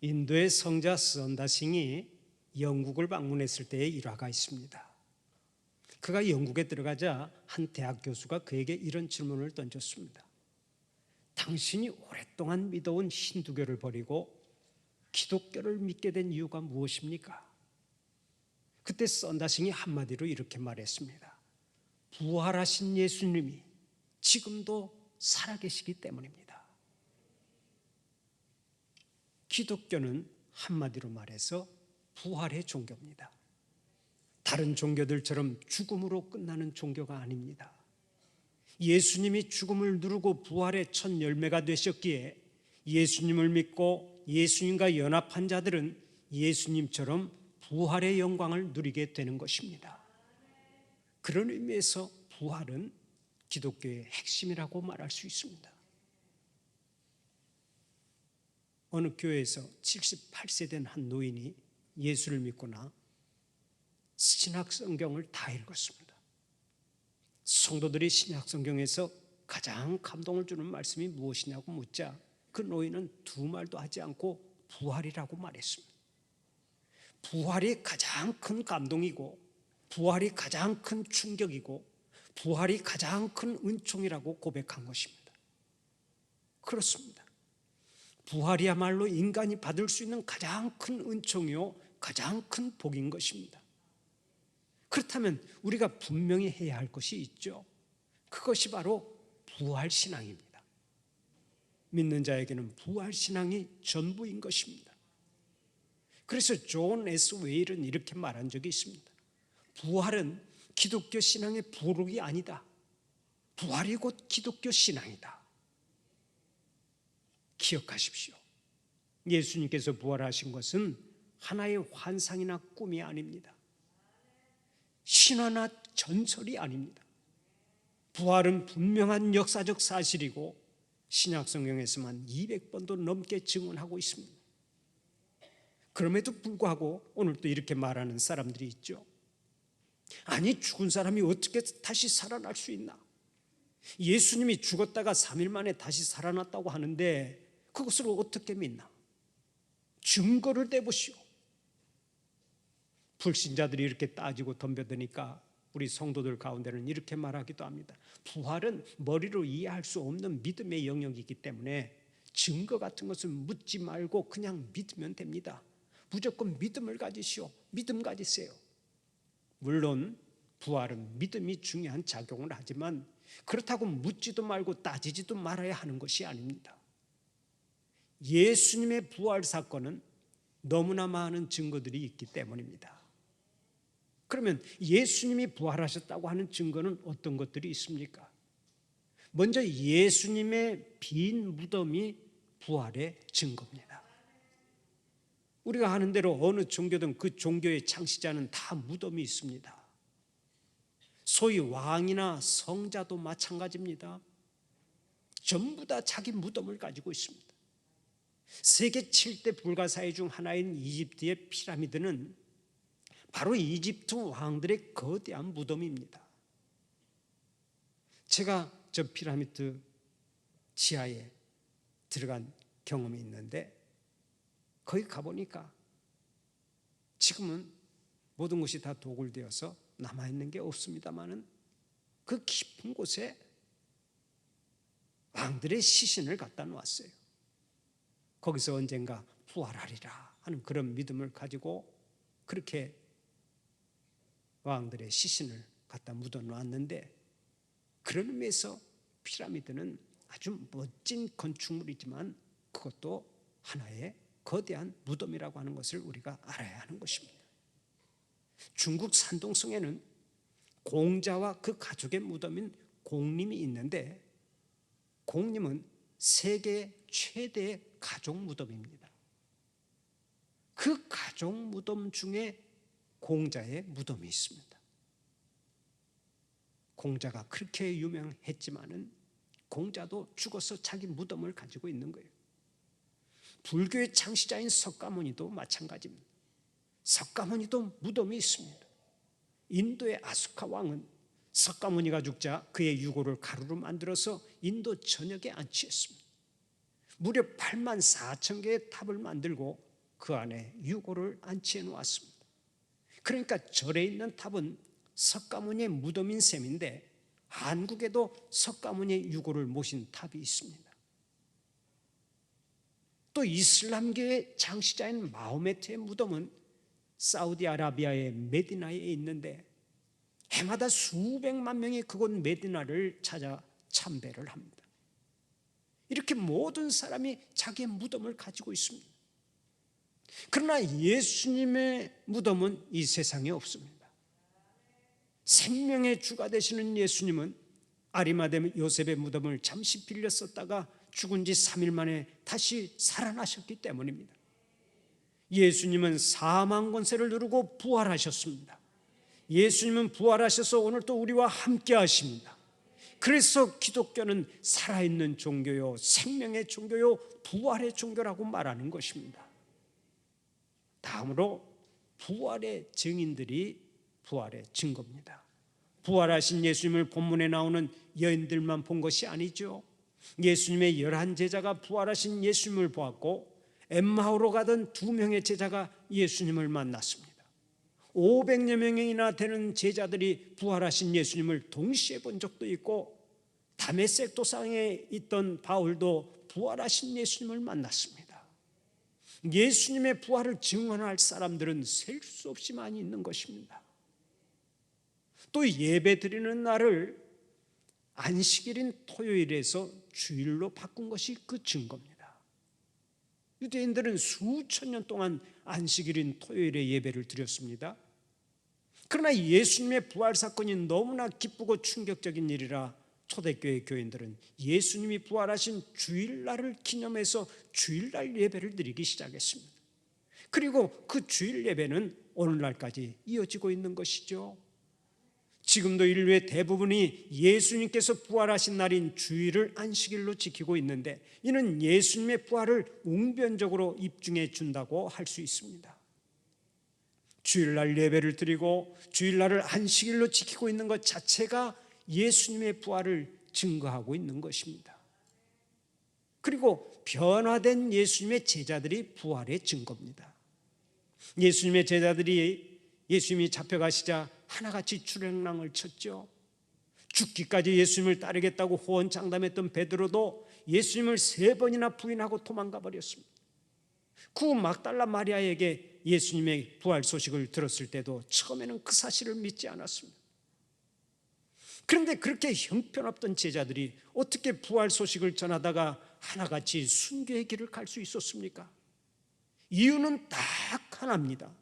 인도의 성자 선다싱이 영국을 방문했을 때의 일화가 있습니다. 그가 영국에 들어가자 한 대학 교수가 그에게 이런 질문을 던졌습니다. 당신이 오랫동안 믿어온 힌두교를 버리고 기독교를 믿게 된 이유가 무엇입니까? 그때 선다싱이 한마디로 이렇게 말했습니다. 부활하신 예수님이 지금도 살아계시기 때문입니다. 기독교는 한마디로 말해서 부활의 종교입니다. 다른 종교들처럼 죽음으로 끝나는 종교가 아닙니다. 예수님이 죽음을 누르고 부활의 첫 열매가 되셨기에 예수님을 믿고 예수님과 연합한 자들은 예수님처럼 부활의 영광을 누리게 되는 것입니다. 그런 의미에서 부활은 기독교의 핵심이라고 말할 수 있습니다. 어느 교회에서 78세 된 한 노인이 예수를 믿거나 신약 성경을 다 읽었습니다. 성도들이 신약 성경에서 가장 감동을 주는 말씀이 무엇이냐고 묻자 그 노인은 두 말도 하지 않고 부활이라고 말했습니다. 부활이 가장 큰 감동이고 부활이 가장 큰 충격이고 부활이 가장 큰 은총이라고 고백한 것입니다. 그렇습니다. 부활이야말로 인간이 받을 수 있는 가장 큰 은총이요 가장 큰 복인 것입니다. 그렇다면 우리가 분명히 해야 할 것이 있죠. 그것이 바로 부활신앙입니다. 믿는 자에게는 부활신앙이 전부인 것입니다. 그래서 존 S. 웨일은 이렇게 말한 적이 있습니다. 부활은 기독교 신앙의 부록이 아니다. 부활이 곧 기독교 신앙이다. 기억하십시오. 예수님께서 부활하신 것은 하나의 환상이나 꿈이 아닙니다. 신화나 전설이 아닙니다. 부활은 분명한 역사적 사실이고 신약 성경에서만 200번도 넘게 증언하고 있습니다. 그럼에도 불구하고 오늘 또 이렇게 말하는 사람들이 있죠. 아니, 죽은 사람이 어떻게 다시 살아날 수 있나? 예수님이 죽었다가 3일 만에 다시 살아났다고 하는데 그것을 어떻게 믿나? 증거를 대보시오. 불신자들이 이렇게 따지고 덤벼드니까 우리 성도들 가운데는 이렇게 말하기도 합니다. 부활은 머리로 이해할 수 없는 믿음의 영역이기 때문에 증거 같은 것을 묻지 말고 그냥 믿으면 됩니다. 무조건 믿음을 가지시오. 믿음 가지세요. 물론 부활은 믿음이 중요한 작용을 하지만 그렇다고 묻지도 말고 따지지도 말아야 하는 것이 아닙니다. 예수님의 부활 사건은 너무나 많은 증거들이 있기 때문입니다. 그러면 예수님이 부활하셨다고 하는 증거는 어떤 것들이 있습니까? 먼저 예수님의 빈 무덤이 부활의 증거입니다. 우리가 아는 대로 어느 종교든 그 종교의 창시자는 다 무덤이 있습니다. 소위 왕이나 성자도 마찬가지입니다. 전부 다 자기 무덤을 가지고 있습니다. 세계 7대 불가사의 중 하나인 이집트의 피라미드는 바로 이집트 왕들의 거대한 무덤입니다. 제가 저 피라미드 지하에 들어간 경험이 있는데 거기 가보니까 지금은 모든 것이 다 도굴되어서 남아있는 게 없습니다마는 그 깊은 곳에 왕들의 시신을 갖다 놓았어요. 거기서 언젠가 부활하리라 하는 그런 믿음을 가지고 그렇게 왕들의 시신을 갖다 묻어 놓았는데 그런 의미에서 피라미드는 아주 멋진 건축물이지만 그것도 하나의 거대한 무덤이라고 하는 것을 우리가 알아야 하는 것입니다. 중국 산둥성에는 공자와 그 가족의 무덤인 공림이 있는데 공림은 세계 최대의 가족 무덤입니다. 그 가족 무덤 중에 공자의 무덤이 있습니다. 공자가 그렇게 유명했지만은 공자도 죽어서 자기 무덤을 가지고 있는 거예요. 불교의 창시자인 석가모니도 마찬가지입니다. 석가모니도 무덤이 있습니다. 인도의 아수카 왕은 석가모니가 죽자 그의 유골을 가루로 만들어서 인도 전역에 안치했습니다. 무려 8만 4천 개의 탑을 만들고 그 안에 유골을 안치해 놓았습니다. 그러니까 절에 있는 탑은 석가모니의 무덤인 셈인데 한국에도 석가모니의 유골을 모신 탑이 있습니다. 또 이슬람교의 창시자인 마호메트의 무덤은 사우디아라비아의 메디나에 있는데 해마다 수백만 명이 그곳 메디나를 찾아 참배를 합니다. 이렇게 모든 사람이 자기의 무덤을 가지고 있습니다. 그러나 예수님의 무덤은 이 세상에 없습니다. 생명의 주가 되시는 예수님은 아리마대 요셉의 무덤을 잠시 빌려 썼다가 죽은 지 3일 만에 다시 살아나셨기 때문입니다. 예수님은 사망 권세를 누르고 부활하셨습니다. 예수님은 부활하셔서 오늘 또 우리와 함께 하십니다. 그래서 기독교는 살아있는 종교요, 생명의 종교요, 부활의 종교라고 말하는 것입니다. 다음으로 부활의 증인들이 부활의 증거입니다. 부활하신 예수님을 본문에 나오는 여인들만 본 것이 아니죠. 예수님의 11 제자가 부활하신 예수님을 보았고 엠마오로 가던 2명의 제자가 예수님을 만났습니다. 500여 명이나 되는 제자들이 부활하신 예수님을 동시에 본 적도 있고 다메섹 도상에 있던 바울도 부활하신 예수님을 만났습니다. 예수님의 부활을 증언할 사람들은 셀 수 없이 많이 있는 것입니다. 또 예배 드리는 날을 안식일인 토요일에서 주일로 바꾼 것이 그 증거입니다. 유대인들은 수천 년 동안 안식일인 토요일에 예배를 드렸습니다. 그러나 예수님의 부활 사건이 너무나 기쁘고 충격적인 일이라 초대교회 교인들은 예수님이 부활하신 주일날을 기념해서 주일날 예배를 드리기 시작했습니다. 그리고 그 주일 예배는 오늘날까지 이어지고 있는 것이죠. 지금도 인류의 대부분이 예수님께서 부활하신 날인 주일을 안식일로 지키고 있는데 이는 예수님의 부활을 웅변적으로 입증해 준다고 할 수 있습니다. 주일날 예배를 드리고 주일날을 안식일로 지키고 있는 것 자체가 예수님의 부활을 증거하고 있는 것입니다. 그리고 변화된 예수님의 제자들이 부활의 증거입니다. 예수님의 제자들이 예수님이 잡혀가시자 하나같이 주랭랑을 쳤죠. 죽기까지 예수님을 따르겠다고 호언장담했던 베드로도 예수님을 3번이나 부인하고 도망가 버렸습니다. 그 막달라 마리아에게 예수님의 부활 소식을 들었을 때도 처음에는 그 사실을 믿지 않았습니다. 그런데 그렇게 형편없던 제자들이 어떻게 부활 소식을 전하다가 하나같이 순교의 길을 갈 수 있었습니까? 이유는 딱 하나입니다.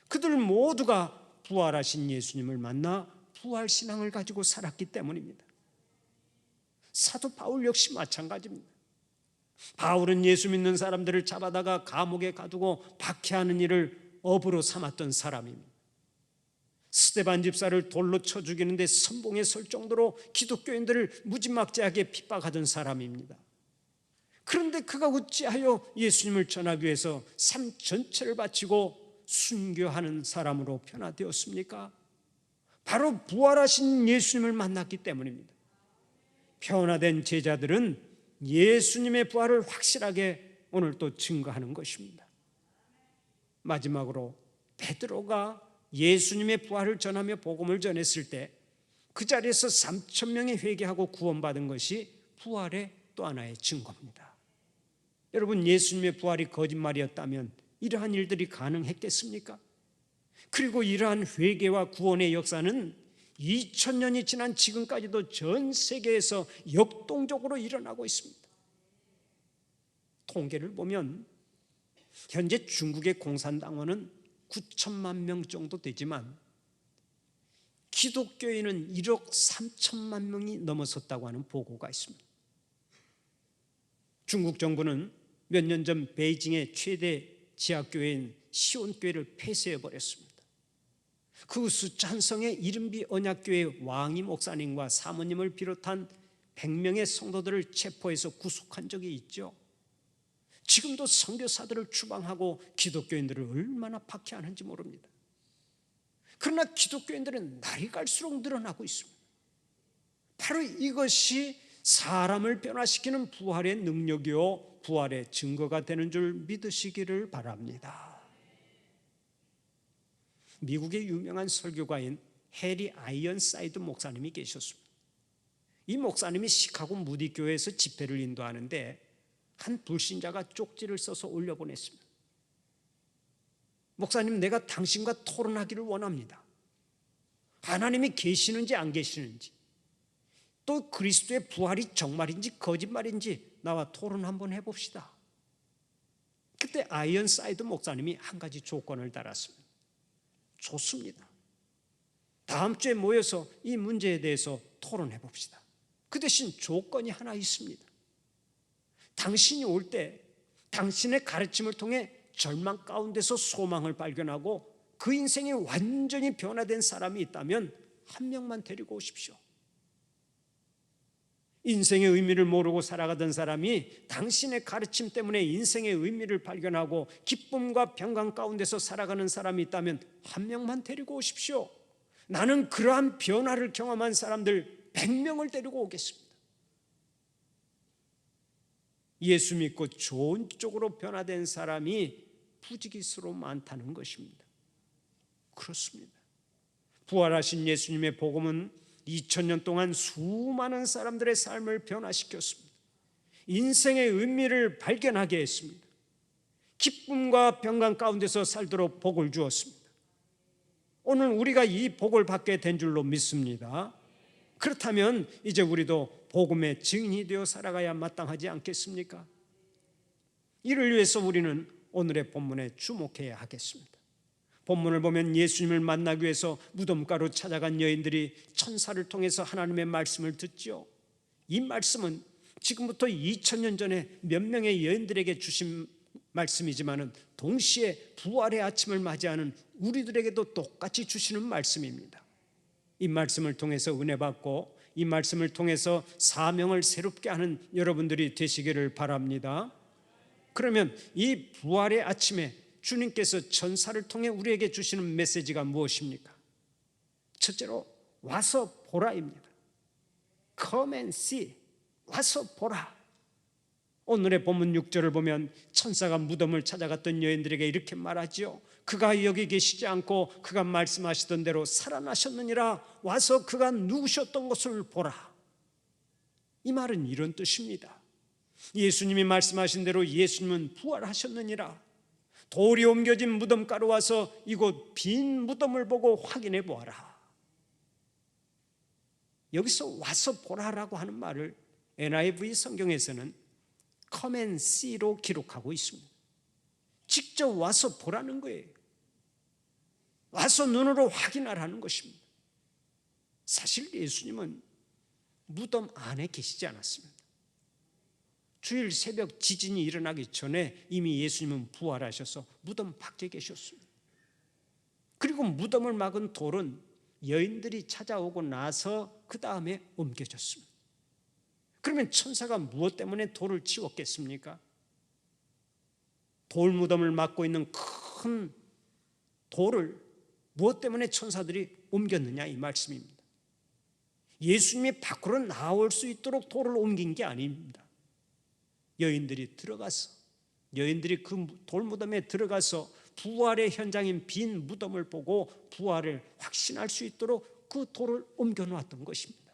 그들 모두가 부활하신 예수님을 만나 부활신앙을 가지고 살았기 때문입니다. 사도 바울 역시 마찬가지입니다. 바울은 예수 믿는 사람들을 잡아다가 감옥에 가두고 박해하는 일을 업으로 삼았던 사람입니다. 스데반 집사를 돌로 쳐 죽이는데 선봉에 설 정도로 기독교인들을 무지막지하게 핍박하던 사람입니다. 그런데 그가 어찌하여 예수님을 전하기 위해서 삶 전체를 바치고 순교하는 사람으로 변화되었습니까? 바로 부활하신 예수님을 만났기 때문입니다. 변화된 제자들은 예수님의 부활을 확실하게 오늘 또 증거하는 것입니다. 마지막으로 베드로가 예수님의 부활을 전하며 복음을 전했을 때 그 자리에서 3,000명이 회개하고 구원받은 것이 부활의 또 하나의 증거입니다. 여러분, 예수님의 부활이 거짓말이었다면 이러한 일들이 가능했겠습니까? 그리고 이러한 회개와 구원의 역사는 2000년이 지난 지금까지도 전 세계에서 역동적으로 일어나고 있습니다. 통계를 보면 현재 중국의 공산당원은 9천만 명 정도 되지만 기독교인은 1억 3천만 명이 넘어섰다고 하는 보고가 있습니다. 중국 정부는 몇 년 전 베이징의 최대 지하교회인 시온교회를 폐쇄해버렸습니다. 그 숫자한성의 이른비 언약교회 왕이 목사님과 사모님을 비롯한 100명의 성도들을 체포해서 구속한 적이 있죠. 지금도 선교사들을 추방하고 기독교인들을 얼마나 박해하는지 모릅니다. 그러나 기독교인들은 날이 갈수록 늘어나고 있습니다. 바로 이것이 사람을 변화시키는 부활의 능력이요 부활의 증거가 되는 줄 믿으시기를 바랍니다. 미국의 유명한 설교가인 해리 아이언사이드 목사님이 계셨습니다. 이 목사님이 시카고 무디 교회에서 집회를 인도하는데 한 불신자가 쪽지를 써서 올려보냈습니다. 목사님, 내가 당신과 토론하기를 원합니다. 하나님이 계시는지 안 계시는지, 또 그리스도의 부활이 정말인지 거짓말인지 나와 토론 한번 해봅시다. 그때 아이언사이드 목사님이 한 가지 조건을 달았습니다. 좋습니다. 다음 주에 모여서 이 문제에 대해서 토론해 봅시다. 그 대신 조건이 하나 있습니다. 당신이 올 때 당신의 가르침을 통해 절망 가운데서 소망을 발견하고 그 인생이 완전히 변화된 사람이 있다면 한 명만 데리고 오십시오. 인생의 의미를 모르고 살아가던 사람이 당신의 가르침 때문에 인생의 의미를 발견하고 기쁨과 평강 가운데서 살아가는 사람이 있다면 한 명만 데리고 오십시오. 나는 그러한 변화를 경험한 사람들 100명을 데리고 오겠습니다. 예수 믿고 좋은 쪽으로 변화된 사람이 부지기수로 많다는 것입니다. 그렇습니다. 부활하신 예수님의 복음은 2000년 동안 수많은 사람들의 삶을 변화시켰습니다. 인생의 의미를 발견하게 했습니다. 기쁨과 평강 가운데서 살도록 복을 주었습니다. 오늘 우리가 이 복을 받게 된 줄로 믿습니다. 그렇다면 이제 우리도 복음의 증인이 되어 살아가야 마땅하지 않겠습니까? 이를 위해서 우리는 오늘의 본문에 주목해야 하겠습니다. 본문을 보면 예수님을 만나기 위해서 무덤가로 찾아간 여인들이 천사를 통해서 하나님의 말씀을 듣죠. 이 말씀은 지금부터 2000년 전에 몇 명의 여인들에게 주신 말씀이지만 동시에 부활의 아침을 맞이하는 우리들에게도 똑같이 주시는 말씀입니다. 이 말씀을 통해서 은혜 받고 이 말씀을 통해서 사명을 새롭게 하는 여러분들이 되시기를 바랍니다. 그러면 이 부활의 아침에 주님께서 천사를 통해 우리에게 주시는 메시지가 무엇입니까? 첫째로 와서 보라입니다. Come and see. 와서 보라. 오늘의 본문 6절을 보면 천사가 무덤을 찾아갔던 여인들에게 이렇게 말하지요. 그가 여기 계시지 않고 그가 말씀하시던 대로 살아나셨느니라. 와서 그가 누우셨던 것을 보라. 이 말은 이런 뜻입니다. 예수님이 말씀하신 대로 예수님은 부활하셨느니라. 돌이 옮겨진 무덤가로 와서 이곳 빈 무덤을 보고 확인해 보아라. 여기서 와서 보라라고 하는 말을 NIV 성경에서는 Come and see로 기록하고 있습니다. 직접 와서 보라는 거예요. 와서 눈으로 확인하라는 것입니다. 사실 예수님은 무덤 안에 계시지 않았습니다. 주일 새벽 지진이 일어나기 전에 이미 예수님은 부활하셔서 무덤 밖에 계셨습니다. 그리고 무덤을 막은 돌은 여인들이 찾아오고 나서 그 다음에 옮겨졌습니다. 그러면 천사가 무엇 때문에 돌을 치웠겠습니까? 돌 무덤을 막고 있는 큰 돌을 무엇 때문에 천사들이 옮겼느냐 이 말씀입니다. 예수님이 밖으로 나올 수 있도록 돌을 옮긴 게 아닙니다. 여인들이 그 돌무덤에 들어가서 부활의 현장인 빈 무덤을 보고 부활을 확신할 수 있도록 그 돌을 옮겨 놓았던 것입니다.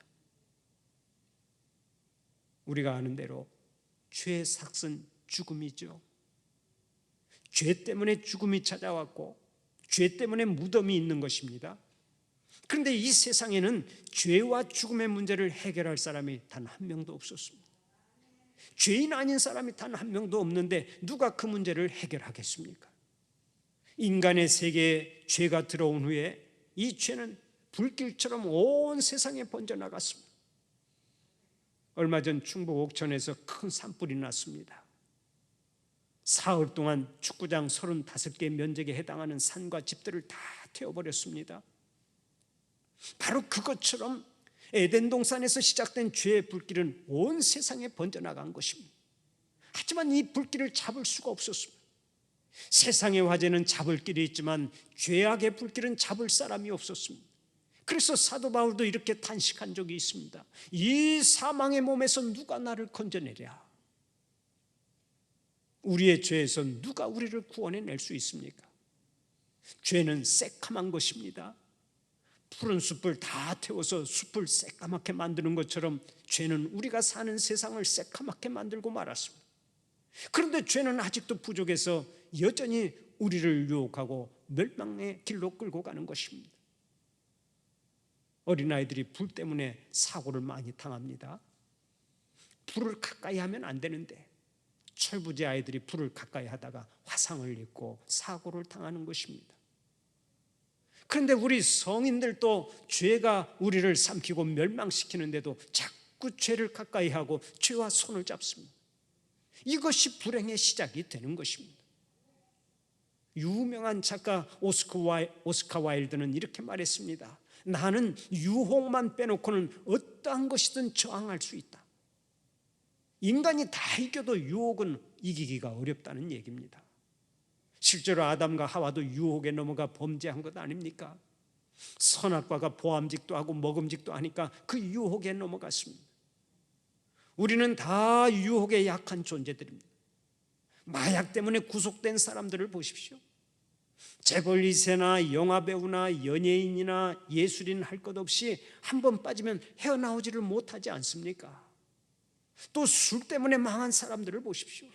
우리가 아는 대로 죄의 삭은 죽음이죠. 죄 때문에 죽음이 찾아왔고 죄 때문에 무덤이 있는 것입니다. 그런데 이 세상에는 죄와 죽음의 문제를 해결할 사람이 단 한 명도 없었습니다. 죄인 아닌 사람이 단 한 명도 없는데 누가 그 문제를 해결하겠습니까? 인간의 세계에 죄가 들어온 후에 이 죄는 불길처럼 온 세상에 번져나갔습니다. 얼마 전 충북 옥천에서 큰 산불이 났습니다. 사흘 동안 축구장 35개 면적에 해당하는 산과 집들을 다 태워버렸습니다. 바로 그것처럼 에덴 동산에서 시작된 죄의 불길은 온 세상에 번져나간 것입니다. 하지만 이 불길을 잡을 수가 없었습니다. 세상의 화재는 잡을 길이 있지만 죄악의 불길은 잡을 사람이 없었습니다. 그래서 사도 바울도 이렇게 탄식한 적이 있습니다. 이 사망의 몸에서 누가 나를 건져내랴? 우리의 죄에서 누가 우리를 구원해낼 수 있습니까? 죄는 새까만 것입니다. 푸른 숲을 다 태워서 숲을 새까맣게 만드는 것처럼 죄는 우리가 사는 세상을 새까맣게 만들고 말았습니다. 그런데 죄는 아직도 부족해서 여전히 우리를 유혹하고 멸망의 길로 끌고 가는 것입니다. 어린아이들이 불 때문에 사고를 많이 당합니다. 불을 가까이 하면 안 되는데 철부지 아이들이 불을 가까이 하다가 화상을 입고 사고를 당하는 것입니다. 그런데 우리 성인들도 죄가 우리를 삼키고 멸망시키는데도 자꾸 죄를 가까이 하고 죄와 손을 잡습니다. 이것이 불행의 시작이 되는 것입니다. 유명한 작가 오스카 와일드는 이렇게 말했습니다. 나는 유혹만 빼놓고는 어떠한 것이든 저항할 수 있다. 인간이 다 이겨도 유혹은 이기기가 어렵다는 얘기입니다. 실제로 아담과 하와도 유혹에 넘어가 범죄한 것 아닙니까? 선악과가 보암직도 하고 먹음직도 하니까 그 유혹에 넘어갔습니다. 우리는 다 유혹에 약한 존재들입니다. 마약 때문에 구속된 사람들을 보십시오. 재벌 2세나 영화배우나 연예인이나 예술인 할 것 없이 한 번 빠지면 헤어나오지를 못하지 않습니까? 또 술 때문에 망한 사람들을 보십시오.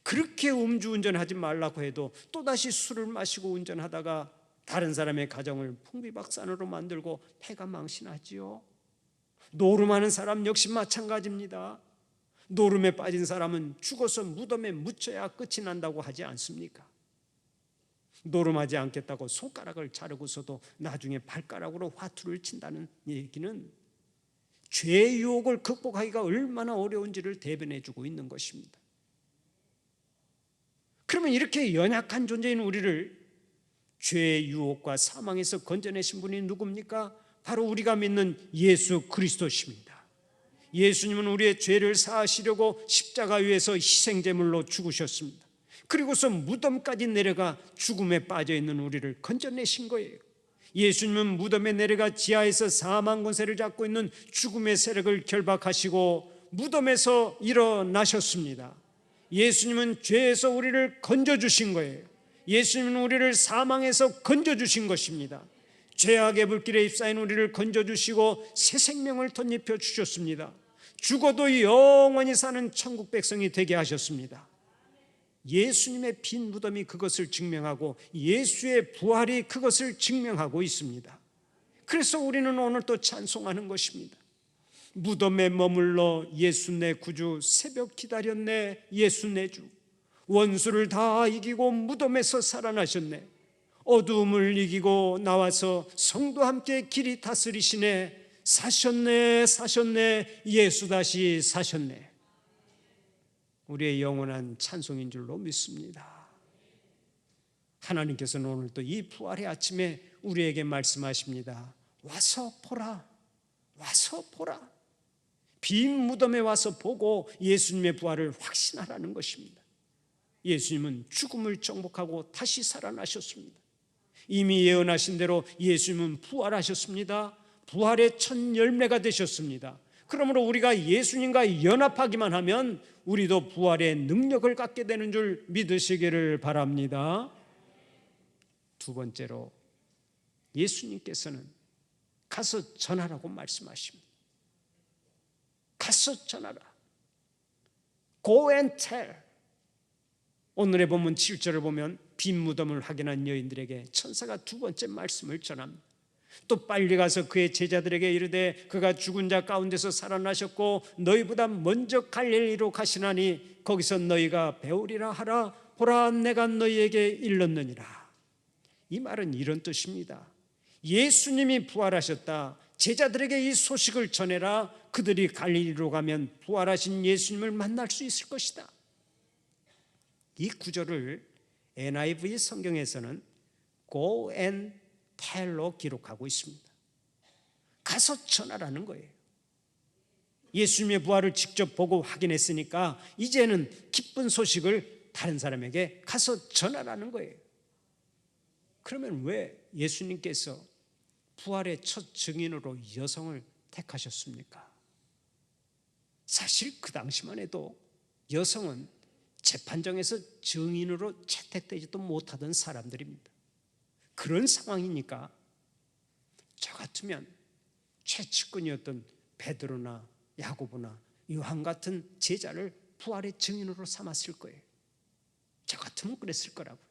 그렇게 음주운전하지 말라고 해도 또다시 술을 마시고 운전하다가 다른 사람의 가정을 풍비박산으로 만들고 패가 망신하지요. 노름하는 사람 역시 마찬가지입니다. 노름에 빠진 사람은 죽어서 무덤에 묻혀야 끝이 난다고 하지 않습니까? 노름하지 않겠다고 손가락을 자르고서도 나중에 발가락으로 화투를 친다는 얘기는 죄의 유혹을 극복하기가 얼마나 어려운지를 대변해 주고 있는 것입니다. 그러면 이렇게 연약한 존재인 우리를 죄의 유혹과 사망에서 건져내신 분이 누굽니까? 바로 우리가 믿는 예수 그리스도십니다. 예수님은 우리의 죄를 사하시려고 십자가 위에서 희생제물로 죽으셨습니다. 그리고서 무덤까지 내려가 죽음에 빠져있는 우리를 건져내신 거예요. 예수님은 무덤에 내려가 지하에서 사망 권세를 잡고 있는 죽음의 세력을 결박하시고 무덤에서 일어나셨습니다. 예수님은 죄에서 우리를 건져주신 거예요. 예수님은 우리를 사망에서 건져주신 것입니다. 죄악의 불길에 휩싸인 우리를 건져주시고 새 생명을 덧입혀 주셨습니다. 죽어도 영원히 사는 천국 백성이 되게 하셨습니다. 예수님의 빈 무덤이 그것을 증명하고 예수의 부활이 그것을 증명하고 있습니다. 그래서 우리는 오늘 또 찬송하는 것입니다. 무덤에 머물러 예수 내 구주, 새벽 기다렸네 예수 내 주. 원수를 다 이기고 무덤에서 살아나셨네. 어두움을 이기고 나와서 성도 함께 길이 다스리시네. 사셨네 사셨네 예수 다시 사셨네. 우리의 영원한 찬송인 줄로 믿습니다. 하나님께서는 오늘 또 이 부활의 아침에 우리에게 말씀하십니다. 와서 보라, 와서 보라. 빈 무덤에 와서 보고 예수님의 부활을 확신하라는 것입니다. 예수님은 죽음을 정복하고 다시 살아나셨습니다. 이미 예언하신 대로 예수님은 부활하셨습니다. 부활의 첫 열매가 되셨습니다. 그러므로 우리가 예수님과 연합하기만 하면 우리도 부활의 능력을 갖게 되는 줄 믿으시기를 바랍니다. 두 번째로 예수님께서는 가서 전하라고 말씀하십니다. 가서 전하라. Go and tell. 오늘의 본문 7절을 보면 빈 무덤을 확인한 여인들에게 천사가 두 번째 말씀을 전합니다. 또 빨리 가서 그의 제자들에게 이르되 그가 죽은 자 가운데서 살아나셨고 너희보다 먼저 갈릴리로 가시나니 거기서 너희가 배우리라 하라. 보라 내가 너희에게 일렀느니라. 이 말은 이런 뜻입니다. 예수님이 부활하셨다. 제자들에게 이 소식을 전해라. 그들이 갈릴리로 가면 부활하신 예수님을 만날 수 있을 것이다. 이 구절을 NIV 성경에서는 Go and tell로 기록하고 있습니다. 가서 전하라는 거예요. 예수님의 부활을 직접 보고 확인했으니까 이제는 기쁜 소식을 다른 사람에게 가서 전하라는 거예요. 그러면 왜 예수님께서 부활의 첫 증인으로 여성을 택하셨습니까? 사실 그 당시만 해도 여성은 재판정에서 증인으로 채택되지도 못하던 사람들입니다. 그런 상황이니까 저 같으면 최측근이었던 베드로나 야고보나 요한 같은 제자를 부활의 증인으로 삼았을 거예요. 저 같으면 그랬을 거라고요.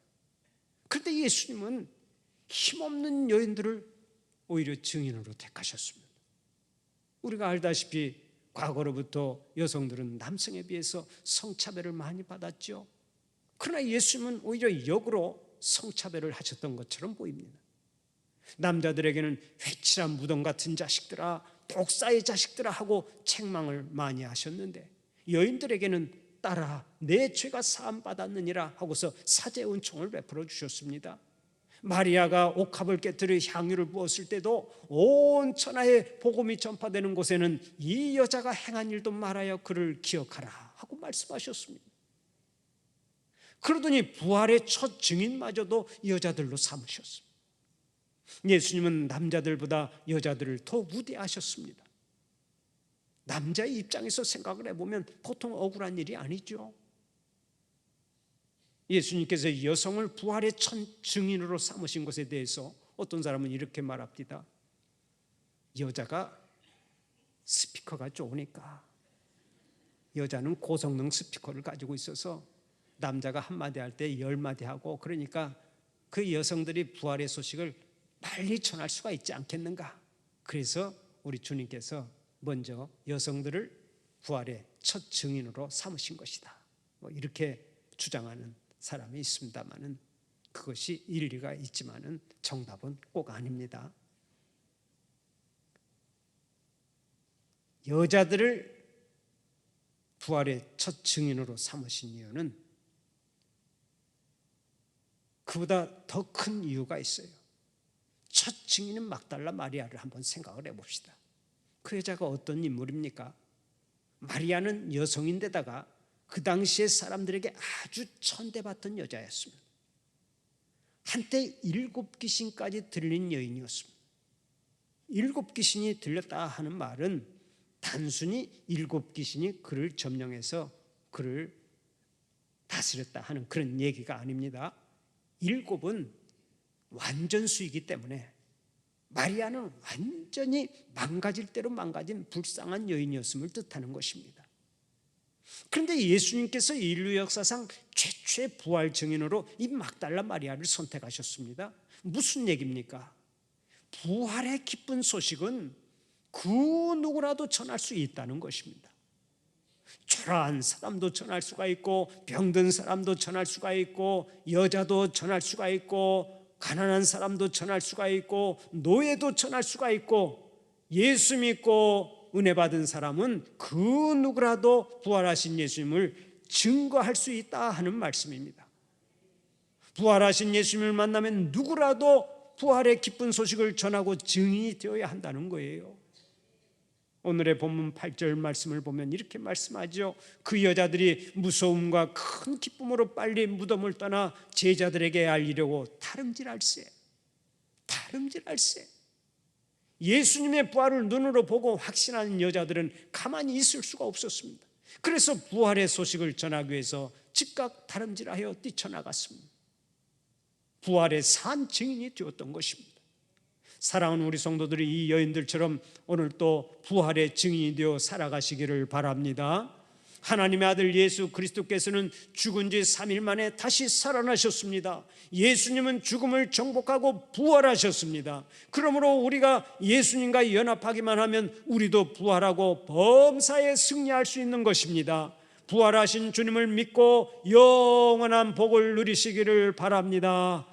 그런데 예수님은 힘없는 여인들을 오히려 증인으로 택하셨습니다. 우리가 알다시피 과거로부터 여성들은 남성에 비해서 성차별을 많이 받았죠. 그러나 예수님은 오히려 역으로 성차별을 하셨던 것처럼 보입니다. 남자들에게는 회칠한 무덤 같은 자식들아, 독사의 자식들아 하고 책망을 많이 하셨는데, 여인들에게는 딸아 내 죄가 사함받았느니라 하고서 사죄 은총을 베풀어 주셨습니다. 마리아가 옥합을 깨뜨려 향유를 부었을 때도 온 천하에 복음이 전파되는 곳에는 이 여자가 행한 일도 말하여 그를 기억하라 하고 말씀하셨습니다. 그러더니 부활의 첫 증인마저도 여자들로 삼으셨습니다. 예수님은 남자들보다 여자들을 더 우대하셨습니다. 남자의 입장에서 생각을 해보면 보통 억울한 일이 아니죠. 예수님께서 여성을 부활의 첫 증인으로 삼으신 것에 대해서 어떤 사람은 이렇게 말합니다. 여자가 스피커가 좋으니까, 여자는 고성능 스피커를 가지고 있어서 남자가 한마디 할 때 10마디 하고, 그러니까 그 여성들이 부활의 소식을 빨리 전할 수가 있지 않겠는가. 그래서 우리 주님께서 먼저 여성들을 부활의 첫 증인으로 삼으신 것이다, 이렇게 주장하는 사람이 있습니다만은 그것이 일리가 있지만은 정답은 꼭 아닙니다. 여자들을 부활의 첫 증인으로 삼으신 이유는 그보다 더 큰 이유가 있어요. 첫 증인은 막달라 마리아를 한번 생각을 해봅시다. 그 여자가 어떤 인물입니까? 마리아는 여성인데다가 그 당시에 사람들에게 아주 천대받던 여자였습니다. 한때 7귀신까지 들린 여인이었습니다. 7귀신이 들렸다 하는 말은 단순히 7귀신이 그를 점령해서 그를 다스렸다 하는 그런 얘기가 아닙니다. 7은 완전수이기 때문에 마리아는 완전히 망가질 대로 망가진 불쌍한 여인이었음을 뜻하는 것입니다. 그런데 예수님께서 인류 역사상 최초의 부활 증인으로 이 막달라 마리아를 선택하셨습니다. 무슨 얘기입니까? 부활의 기쁜 소식은 그 누구라도 전할 수 있다는 것입니다. 초라한 사람도 전할 수가 있고, 병든 사람도 전할 수가 있고, 여자도 전할 수가 있고, 가난한 사람도 전할 수가 있고, 노예도 전할 수가 있고, 예수 믿고 은혜 받은 사람은 그 누구라도 부활하신 예수님을 증거할 수 있다 하는 말씀입니다. 부활하신 예수님을 만나면 누구라도 부활의 기쁜 소식을 전하고 증인이 되어야 한다는 거예요. 오늘의 본문 8절 말씀을 보면 이렇게 말씀하죠. 그 여자들이 무서움과 큰 기쁨으로 빨리 무덤을 떠나 제자들에게 알리려고 다름질할세. 예수님의 부활을 눈으로 보고 확신하는 여자들은 가만히 있을 수가 없었습니다. 그래서 부활의 소식을 전하기 위해서 즉각 다름질하여 뛰쳐나갔습니다. 부활의 산 증인이 되었던 것입니다. 사랑하는 우리 성도들이 이 여인들처럼 오늘 또 부활의 증인이 되어 살아가시기를 바랍니다. 하나님의 아들 예수 그리스도께서는 죽은 지 3일 만에 다시 살아나셨습니다. 예수님은 죽음을 정복하고 부활하셨습니다. 그러므로 우리가 예수님과 연합하기만 하면 우리도 부활하고 범사에 승리할 수 있는 것입니다. 부활하신 주님을 믿고 영원한 복을 누리시기를 바랍니다.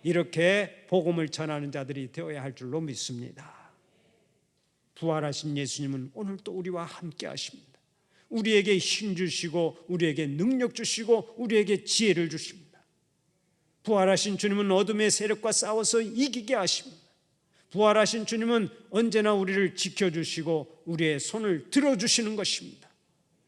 이렇게 복음을 전하는 자들이 되어야 할 줄로 믿습니다. 부활하신 예수님은 오늘 또 우리와 함께 하십니다. 우리에게 힘 주시고, 우리에게 능력 주시고, 우리에게 지혜를 주십니다. 부활하신 주님은 어둠의 세력과 싸워서 이기게 하십니다. 부활하신 주님은 언제나 우리를 지켜주시고 우리의 손을 들어주시는 것입니다.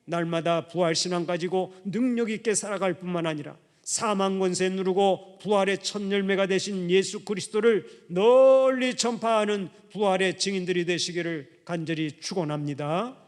날마다 부활신앙 가지고 능력 있게 살아갈 뿐만 아니라 사망 권세 누르고 부활의 첫 열매가 되신 예수 그리스도를 널리 전파하는 부활의 증인들이 되시기를 간절히 축원합니다.